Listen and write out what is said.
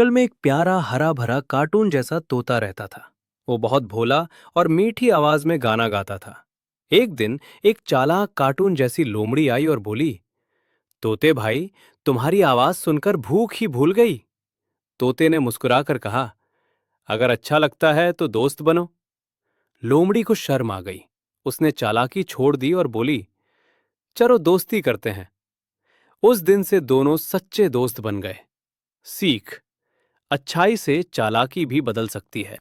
जंगल में एक प्यारा हरा भरा कार्टून जैसा तोता रहता था। वो बहुत भोला और मीठी आवाज में गाना गाता था। एक दिन एक चालाक कार्टून जैसी लोमड़ी आई और बोली, तोते भाई, तुम्हारी आवाज सुनकर भूख ही भूल गई। तोते ने मुस्कुराकर कहा, अगर अच्छा लगता है तो दोस्त बनो। लोमड़ी को शर्म आ गई। उसने चालाकी छोड़ दी और बोली, चलो दोस्ती करते हैं। उस दिन से दोनों सच्चे दोस्त बन गए। सीख, अच्छाई से चालाकी भी बदल सकती है।